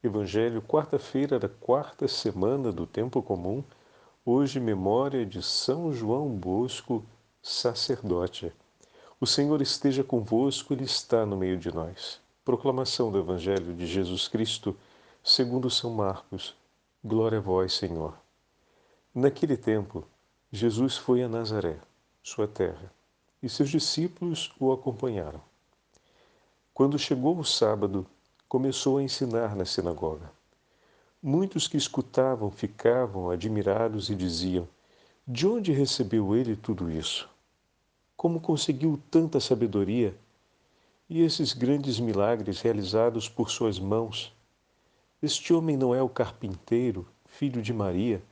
Evangelho, quarta-feira da quarta semana do Tempo Comum, hoje memória de São João Bosco, sacerdote. O Senhor esteja convosco, Ele está no meio de nós. Proclamação do Evangelho de Jesus Cristo, segundo São Marcos. Glória a vós, Senhor. Naquele tempo, Jesus foi a Nazaré, sua terra, e seus discípulos o acompanharam. Quando chegou o sábado, começou a ensinar na sinagoga. Muitos que escutavam ficavam admirados e diziam: de onde recebeu ele tudo isso? Como conseguiu tanta sabedoria e esses grandes milagres realizados por suas mãos? Este homem não é o carpinteiro, filho de Maria,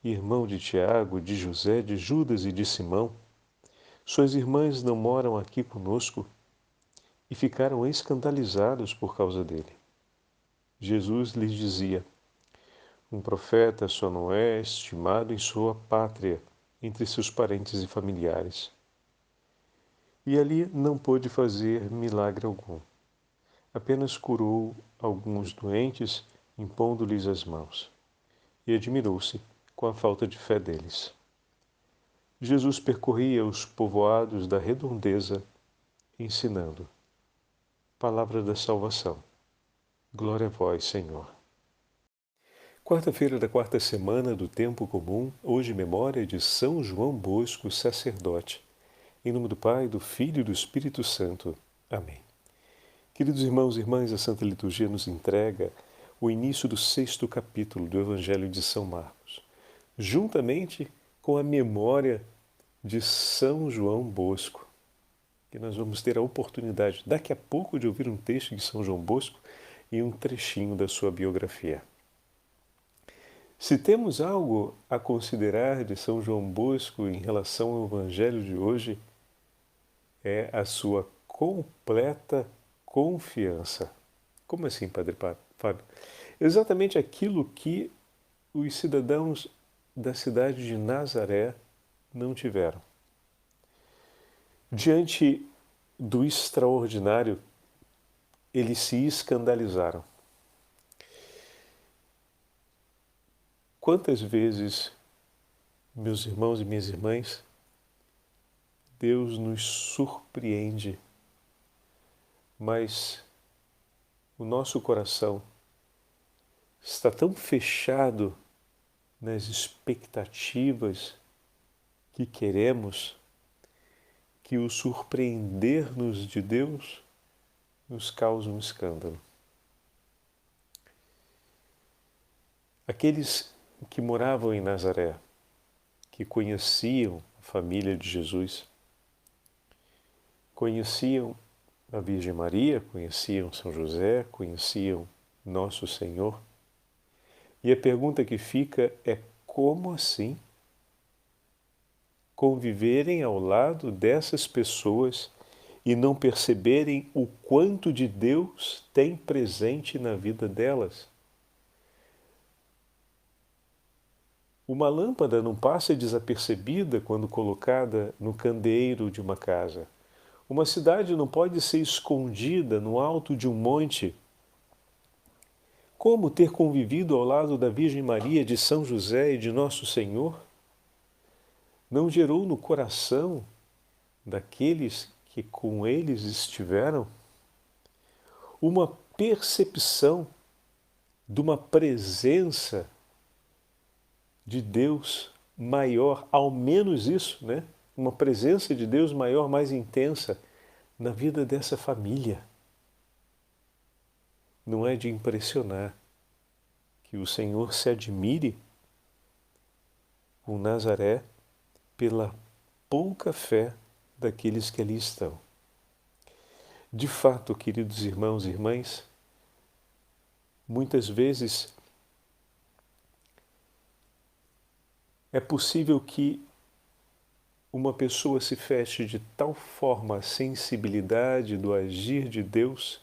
irmão de Tiago, de José, de Judas e de Simão? Suas irmãs não moram aqui conosco? E ficaram escandalizados por causa dele. Jesus lhes dizia: um profeta só não é estimado em sua pátria, entre seus parentes e familiares. E ali não pôde fazer milagre algum. Apenas curou alguns doentes, impondo-lhes as mãos. E admirou-se com a falta de fé deles. Jesus percorria os povoados da redondeza, ensinando. Palavra da salvação. Glória a vós, Senhor. Quarta-feira da quarta semana do Tempo Comum, hoje memória de São João Bosco, sacerdote. Em nome do Pai, do Filho e do Espírito Santo. Amém. Queridos irmãos e irmãs, a Santa Liturgia nos entrega o início do 6º capítulo do Evangelho de São Marcos, juntamente com a memória de São João Bosco, que nós vamos ter a oportunidade daqui a pouco de ouvir um texto de São João Bosco e um trechinho da sua biografia. Se temos algo a considerar de São João Bosco em relação ao Evangelho de hoje, é a sua completa confiança. Como assim, Padre Fábio? Exatamente aquilo que os cidadãos da cidade de Nazaré não tiveram. Diante do extraordinário, eles se escandalizaram. Quantas vezes, meus irmãos e minhas irmãs, Deus nos surpreende, mas o nosso coração está tão fechado nas expectativas que queremos que o surpreender-nos de Deus nos causa um escândalo. Aqueles que moravam em Nazaré, que conheciam a família de Jesus, conheciam a Virgem Maria, conheciam São José, conheciam Nosso Senhor. E a pergunta que fica é: como assim conviverem ao lado dessas pessoas e não perceberem o quanto de Deus tem presente na vida delas? Uma lâmpada não passa desapercebida quando colocada no candeeiro de uma casa. Uma cidade não pode ser escondida no alto de um monte. Como ter convivido ao lado da Virgem Maria, de São José e de Nosso Senhor não gerou no coração daqueles que com eles estiveram uma percepção de uma presença de Deus maior, ao menos isso, né? Uma presença de Deus maior, mais intensa na vida dessa família. Não é de impressionar que o Senhor se admire com Nazaré pela pouca fé daqueles que ali estão. De fato, queridos irmãos e irmãs, muitas vezes é possível que uma pessoa se feche de tal forma à sensibilidade do agir de Deus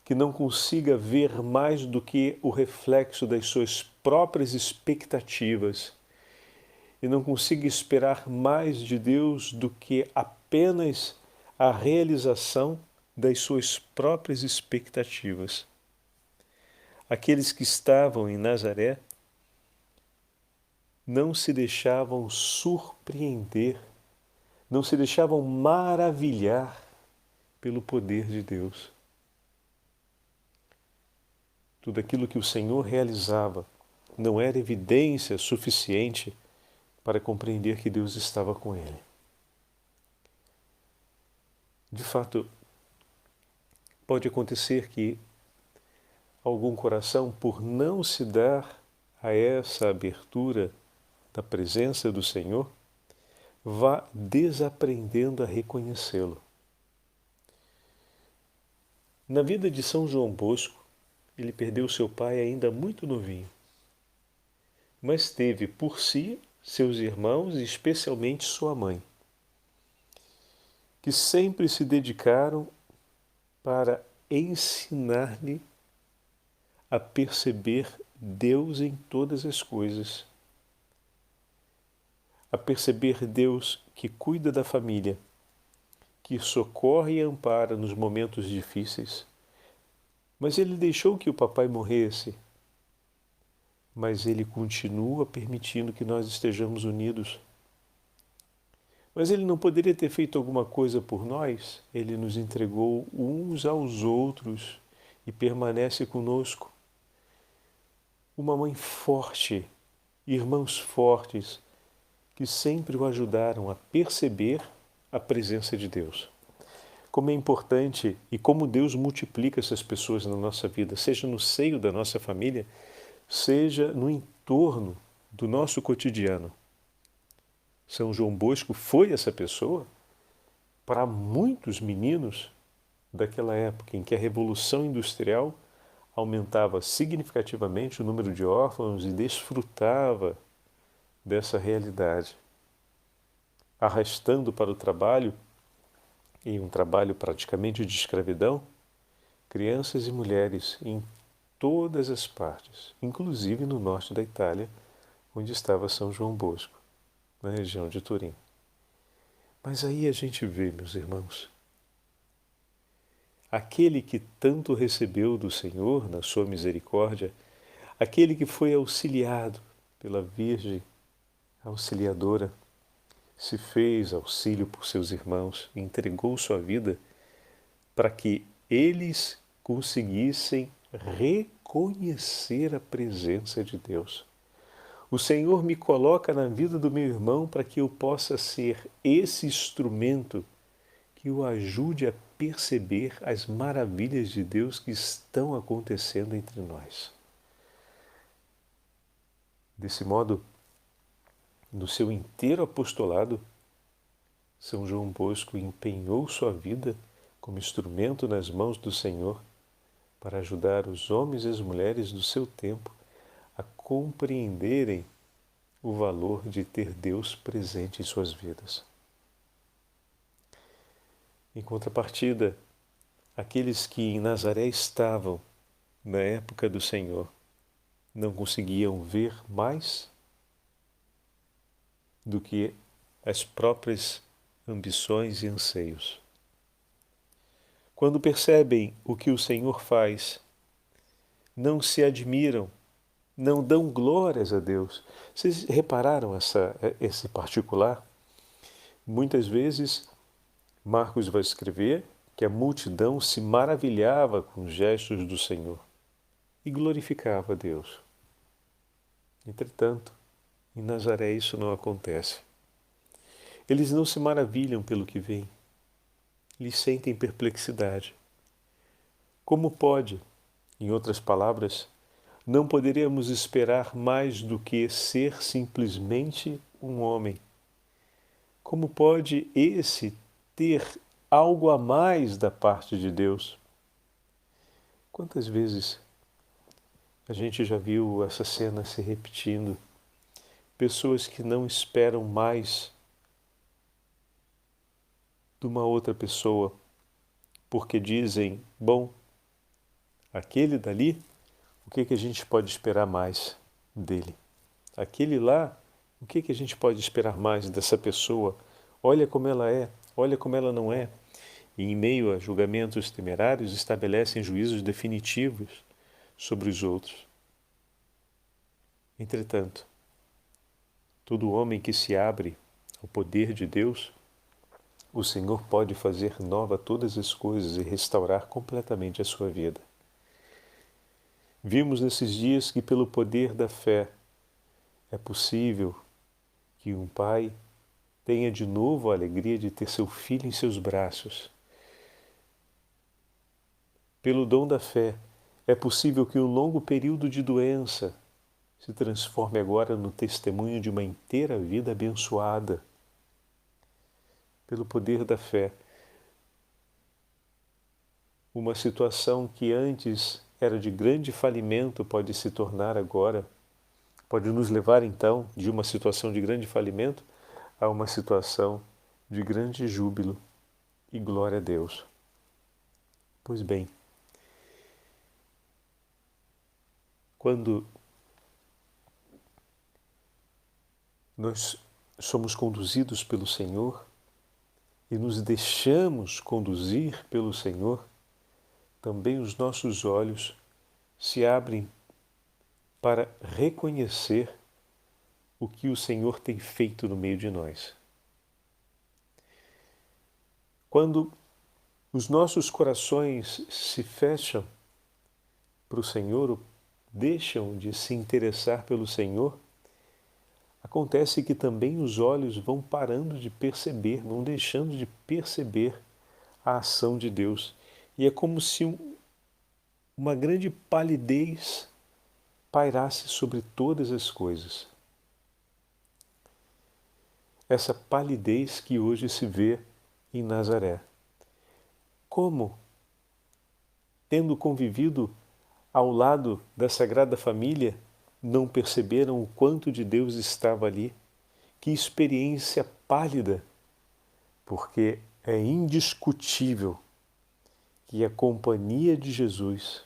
que não consiga ver mais do que o reflexo das suas próprias expectativas e não consiga esperar mais de Deus do que apenas a realização das suas próprias expectativas. aqueles que estavam em Nazaré não se deixavam surpreender, não se deixavam maravilhar pelo poder de Deus. Tudo aquilo que o Senhor realizava não era evidência suficiente para compreender que Deus estava com ele. De fato, pode acontecer que algum coração, por não se dar a essa abertura da presença do Senhor, vá desaprendendo a reconhecê-lo. Na vida de São João Bosco, ele perdeu seu pai ainda muito novinho, mas teve por si seus irmãos e especialmente sua mãe, que sempre se dedicaram para ensinar-lhe a perceber Deus em todas as coisas, a perceber Deus que cuida da família, que socorre e ampara nos momentos difíceis. Mas ele deixou que o papai morresse, mas ele continua permitindo que nós estejamos unidos. Mas ele não poderia ter feito alguma coisa por nós? Ele nos entregou uns aos outros e permanece conosco. Uma mãe forte, irmãos fortes, que sempre o ajudaram a perceber a presença de Deus. Como é importante e como Deus multiplica essas pessoas na nossa vida, seja no seio da nossa família, seja no entorno do nosso cotidiano. São João Bosco foi essa pessoa para muitos meninos daquela época em que a Revolução Industrial aumentava significativamente o número de órfãos e desfrutava dessa realidade, arrastando para o trabalho, em um trabalho praticamente de escravidão, crianças e mulheres em todas as partes, inclusive no norte da Itália, onde estava São João Bosco, na região de Turim. Mas aí a gente vê, meus irmãos, aquele que tanto recebeu do Senhor na sua misericórdia, aquele que foi auxiliado pela Virgem Auxiliadora, se fez auxílio por seus irmãos e entregou sua vida para que eles conseguissem reconhecer a presença de Deus. O Senhor me coloca na vida do meu irmão para que eu possa ser esse instrumento que o ajude a perceber as maravilhas de Deus que estão acontecendo entre nós. Desse modo, no seu inteiro apostolado, São João Bosco empenhou sua vida como instrumento nas mãos do Senhor para ajudar os homens e as mulheres do seu tempo a compreenderem o valor de ter Deus presente em suas vidas. Em contrapartida, aqueles que em Nazaré estavam na época do Senhor não conseguiam ver mais do que as próprias ambições e anseios. Quando percebem o que o Senhor faz, não se admiram, não dão glórias a Deus. Vocês repararam esse particular? Muitas vezes, Marcos vai escrever que a multidão se maravilhava com os gestos do Senhor e glorificava a Deus. Entretanto, em Nazaré isso não acontece. Eles não se maravilham pelo que veem. Eles sentem perplexidade. Como pode, em outras palavras, não poderíamos esperar mais do que ser simplesmente um homem? Como pode esse ter algo a mais da parte de Deus? Quantas vezes a gente já viu essa cena se repetindo? Pessoas que não esperam mais de uma outra pessoa, porque dizem, bom, aquele dali, o que a gente pode esperar mais dele? Aquele lá, o que a gente pode esperar mais dessa pessoa? Olha como ela é, olha como ela não é. E em meio a julgamentos temerários estabelecem juízos definitivos sobre os outros. Entretanto, todo homem que se abre ao poder de Deus, o Senhor pode fazer nova todas as coisas e restaurar completamente a sua vida. Vimos nesses dias que pelo poder da fé é possível que um pai tenha de novo a alegria de ter seu filho em seus braços. Pelo dom da fé, é possível que um longo período de doença se transforme agora no testemunho de uma inteira vida abençoada. Pelo poder da fé, uma situação que antes era de grande falimento pode se tornar agora, pode nos levar então de uma situação de grande falimento a uma situação de grande júbilo e glória a Deus. Pois bem, quando nós somos conduzidos pelo Senhor e nos deixamos conduzir pelo Senhor, também os nossos olhos se abrem para reconhecer o que o Senhor tem feito no meio de nós. Quando os nossos corações se fecham para o Senhor, ou deixam de se interessar pelo Senhor, acontece que também os olhos vão parando de perceber, vão deixando de perceber a ação de Deus. E é como se uma grande palidez pairasse sobre todas as coisas. Essa palidez que hoje se vê em Nazaré. Como, tendo convivido ao lado da Sagrada Família, não perceberam o quanto de Deus estava ali? Que experiência pálida! Porque é indiscutível que a companhia de Jesus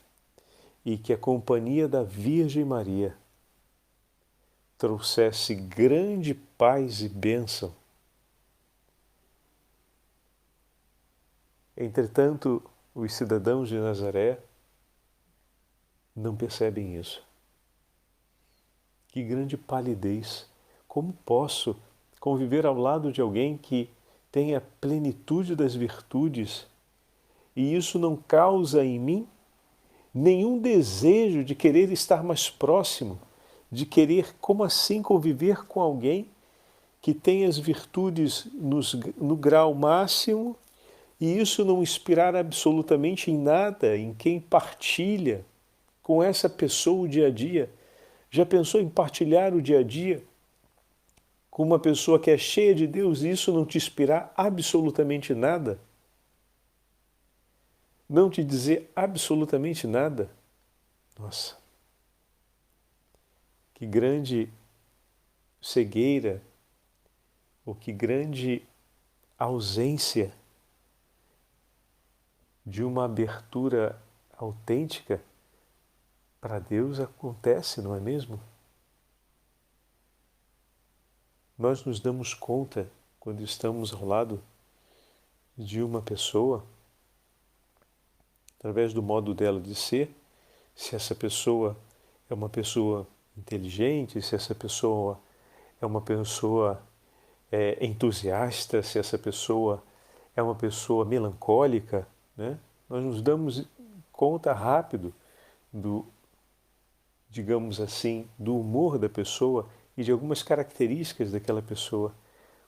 e que a companhia da Virgem Maria trouxesse grande paz e bênção. Entretanto, os cidadãos de Nazaré não percebem isso. Que grande palidez! Como posso conviver ao lado de alguém que tem a plenitude das virtudes e isso não causa em mim nenhum desejo de querer estar mais próximo, de querer, como assim, conviver com alguém que tem as virtudes no grau máximo e isso não inspirar absolutamente em nada em quem partilha com essa pessoa o dia a dia? Já pensou em partilhar o dia a dia com uma pessoa que é cheia de Deus e isso não te inspirar absolutamente nada? Não te dizer absolutamente nada? Nossa, que grande cegueira, ou que grande ausência de uma abertura autêntica para Deus acontece, não é mesmo? Nós nos damos conta, quando estamos ao lado de uma pessoa, através do modo dela de ser, se essa pessoa é uma pessoa inteligente, se essa pessoa é uma pessoa entusiasta, se essa pessoa é uma pessoa melancólica, né? Nós nos damos conta rápido do, digamos assim, do humor da pessoa e de algumas características daquela pessoa.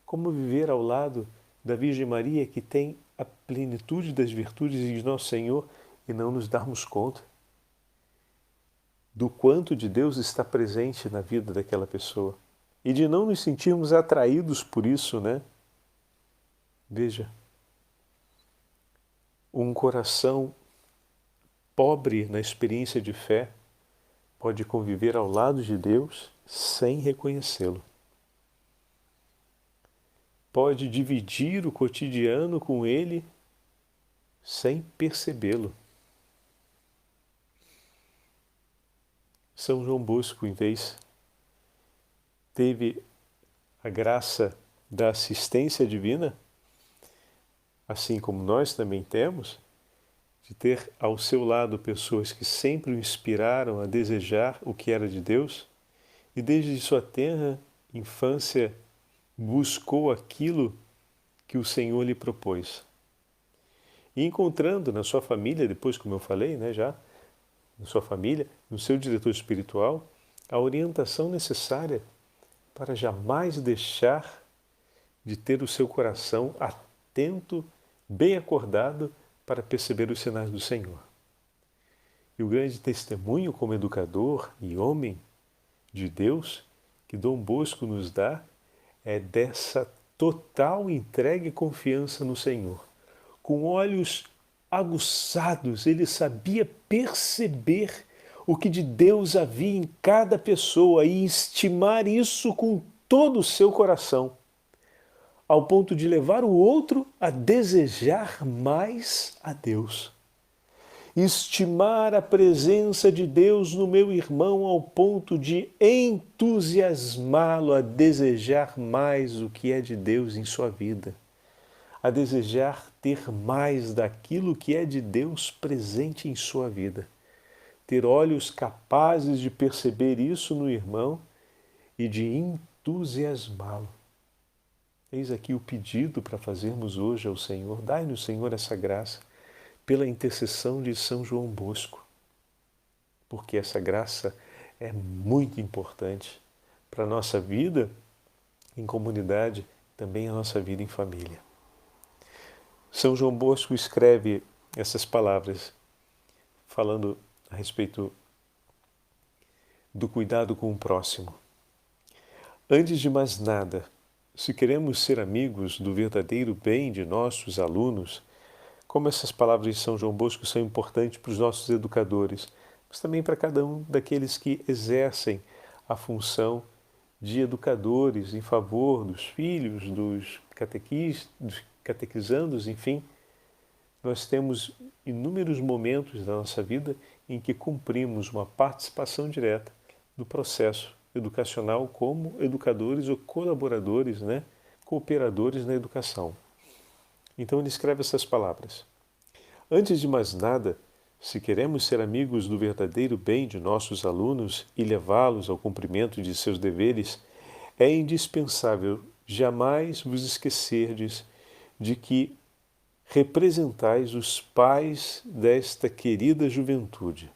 Como viver ao lado da Virgem Maria, que tem a plenitude das virtudes de Nosso Senhor, e não nos darmos conta do quanto de Deus está presente na vida daquela pessoa e de não nos sentirmos atraídos por isso, né? Veja, um coração pobre na experiência de fé pode conviver ao lado de Deus sem reconhecê-lo. Pode dividir o cotidiano com Ele sem percebê-lo. São João Bosco, em vez, teve a graça da assistência divina, assim como nós também temos, de ter ao seu lado pessoas que sempre o inspiraram a desejar o que era de Deus e desde sua tenra infância buscou aquilo que o Senhor lhe propôs. E encontrando na sua família, depois como eu falei, já, na sua família, no seu diretor espiritual, a orientação necessária para jamais deixar de ter o seu coração atento, bem acordado para perceber os sinais do Senhor. E o grande testemunho como educador e homem de Deus que Dom Bosco nos dá é dessa total entrega e confiança no Senhor. Com olhos aguçados, ele sabia perceber o que de Deus havia em cada pessoa e estimar isso com todo o seu coração, ao ponto de levar o outro a desejar mais a Deus. Estimar a presença de Deus no meu irmão ao ponto de entusiasmá-lo a desejar mais o que é de Deus em sua vida, a desejar ter mais daquilo que é de Deus presente em sua vida, ter olhos capazes de perceber isso no irmão e de entusiasmá-lo. Eis aqui o pedido para fazermos hoje ao Senhor. Dai-nos, Senhor, essa graça pela intercessão de São João Bosco, porque essa graça é muito importante para a nossa vida em comunidade, também a nossa vida em família. São João Bosco escreve essas palavras falando a respeito do cuidado com o próximo. Antes de mais nada, se queremos ser amigos do verdadeiro bem de nossos alunos, como essas palavras de São João Bosco são importantes para os nossos educadores, mas também para cada um daqueles que exercem a função de educadores em favor dos filhos, dos catequizandos, enfim, nós temos inúmeros momentos da nossa vida em que cumprimos uma participação direta no processo educacional como educadores ou colaboradores, cooperadores na educação. Então ele escreve essas palavras. Antes de mais nada, se queremos ser amigos do verdadeiro bem de nossos alunos e levá-los ao cumprimento de seus deveres, é indispensável jamais vos esquecerdes de que representais os pais desta querida juventude.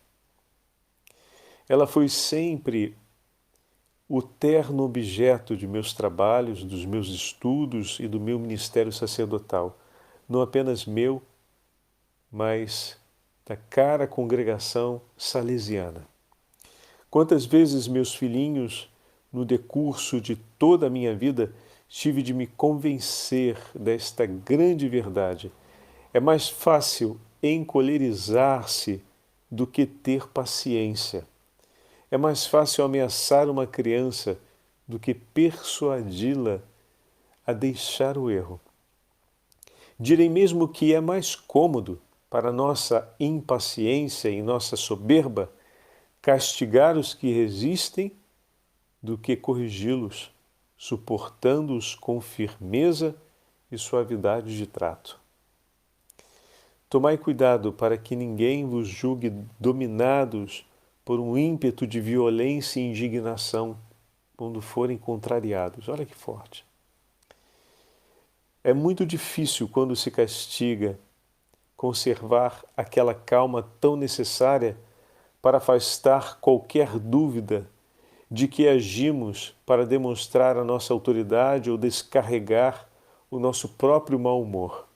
Ela foi sempre o terno objeto de meus trabalhos, dos meus estudos e do meu ministério sacerdotal, não apenas meu, mas da cara congregação salesiana. Quantas vezes, meus filhinhos, no decurso de toda a minha vida, tive de me convencer desta grande verdade. É mais fácil encolerizar-se do que ter paciência. É mais fácil ameaçar uma criança do que persuadi-la a deixar o erro. Direi mesmo que é mais cômodo para nossa impaciência e nossa soberba castigar os que resistem do que corrigi-los, suportando-os com firmeza e suavidade de trato. Tomai cuidado para que ninguém vos julgue dominados por um ímpeto de violência e indignação quando forem contrariados. Olha que forte. É muito difícil, quando se castiga, conservar aquela calma tão necessária para afastar qualquer dúvida de que agimos para demonstrar a nossa autoridade ou descarregar o nosso próprio mau humor.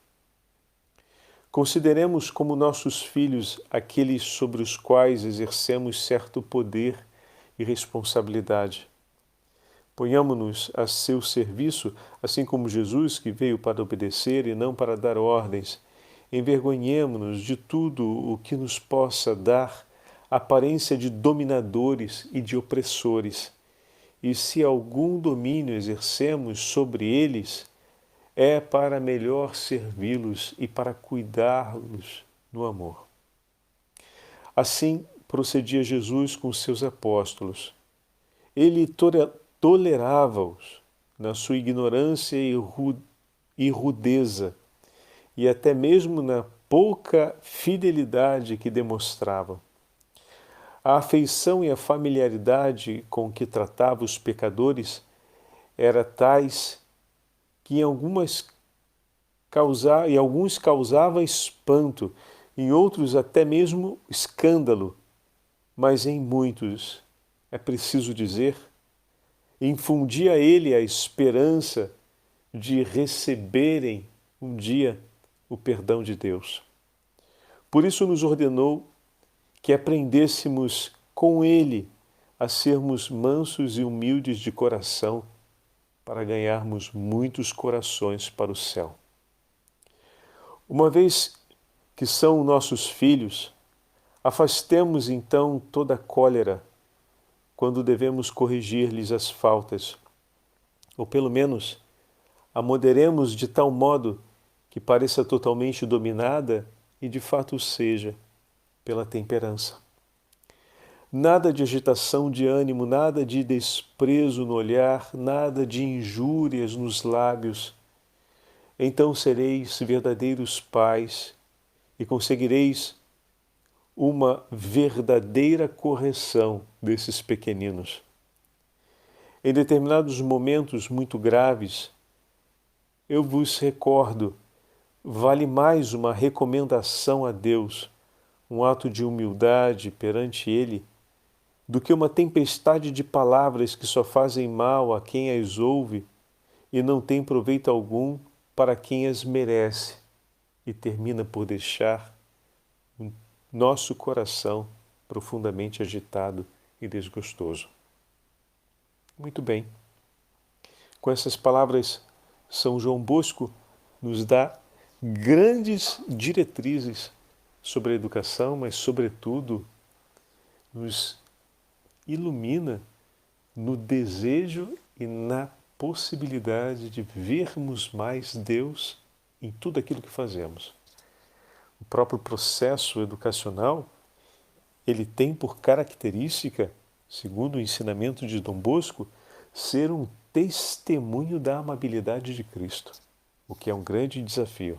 Consideremos como nossos filhos aqueles sobre os quais exercemos certo poder e responsabilidade. Ponhamo-nos a seu serviço, assim como Jesus, que veio para obedecer e não para dar ordens. Envergonhemo-nos de tudo o que nos possa dar aparência de dominadores e de opressores. E se algum domínio exercemos sobre eles, é para melhor servi-los e para cuidá-los no amor. Assim procedia Jesus com seus apóstolos. Ele tolerava-os na sua ignorância e rudeza, e até mesmo na pouca fidelidade que demonstravam. A afeição e a familiaridade com que tratava os pecadores era tais que em alguns causava espanto, em outros até mesmo escândalo, mas em muitos, é preciso dizer, infundia a ele a esperança de receberem um dia o perdão de Deus. Por isso nos ordenou que aprendêssemos com ele a sermos mansos e humildes de coração, para ganharmos muitos corações para o céu. Uma vez que são nossos filhos, afastemos então toda cólera quando devemos corrigir-lhes as faltas, ou pelo menos a moderemos de tal modo que pareça totalmente dominada e de fato seja pela temperança. Nada de agitação de ânimo, nada de desprezo no olhar, nada de injúrias nos lábios. Então sereis verdadeiros pais e conseguireis uma verdadeira correção desses pequeninos. Em determinados momentos muito graves, eu vos recordo, vale mais uma recomendação a Deus, um ato de humildade perante Ele, do que uma tempestade de palavras que só fazem mal a quem as ouve e não tem proveito algum para quem as merece, e termina por deixar o nosso coração profundamente agitado e desgostoso. Muito bem. Com essas palavras, São João Bosco nos dá grandes diretrizes sobre a educação, mas, sobretudo, nos ilumina no desejo e na possibilidade de vermos mais Deus em tudo aquilo que fazemos. O próprio processo educacional, ele tem por característica, segundo o ensinamento de Dom Bosco, ser um testemunho da amabilidade de Cristo, o que é um grande desafio.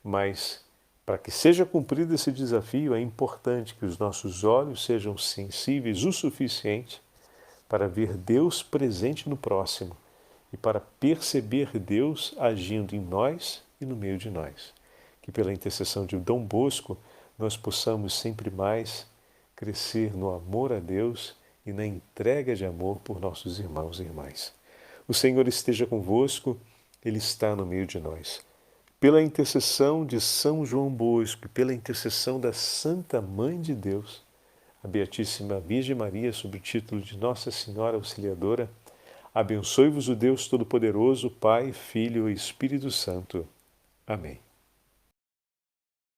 Mas, para que seja cumprido esse desafio, é importante que os nossos olhos sejam sensíveis o suficiente para ver Deus presente no próximo e para perceber Deus agindo em nós e no meio de nós. Que pela intercessão de Dom Bosco nós possamos sempre mais crescer no amor a Deus e na entrega de amor por nossos irmãos e irmãs. O Senhor esteja convosco, Ele está no meio de nós. Pela intercessão de São João Bosco e pela intercessão da Santa Mãe de Deus, a Beatíssima Virgem Maria, sob o título de Nossa Senhora Auxiliadora, abençoe-vos o Deus Todo-Poderoso, Pai, Filho e Espírito Santo. Amém.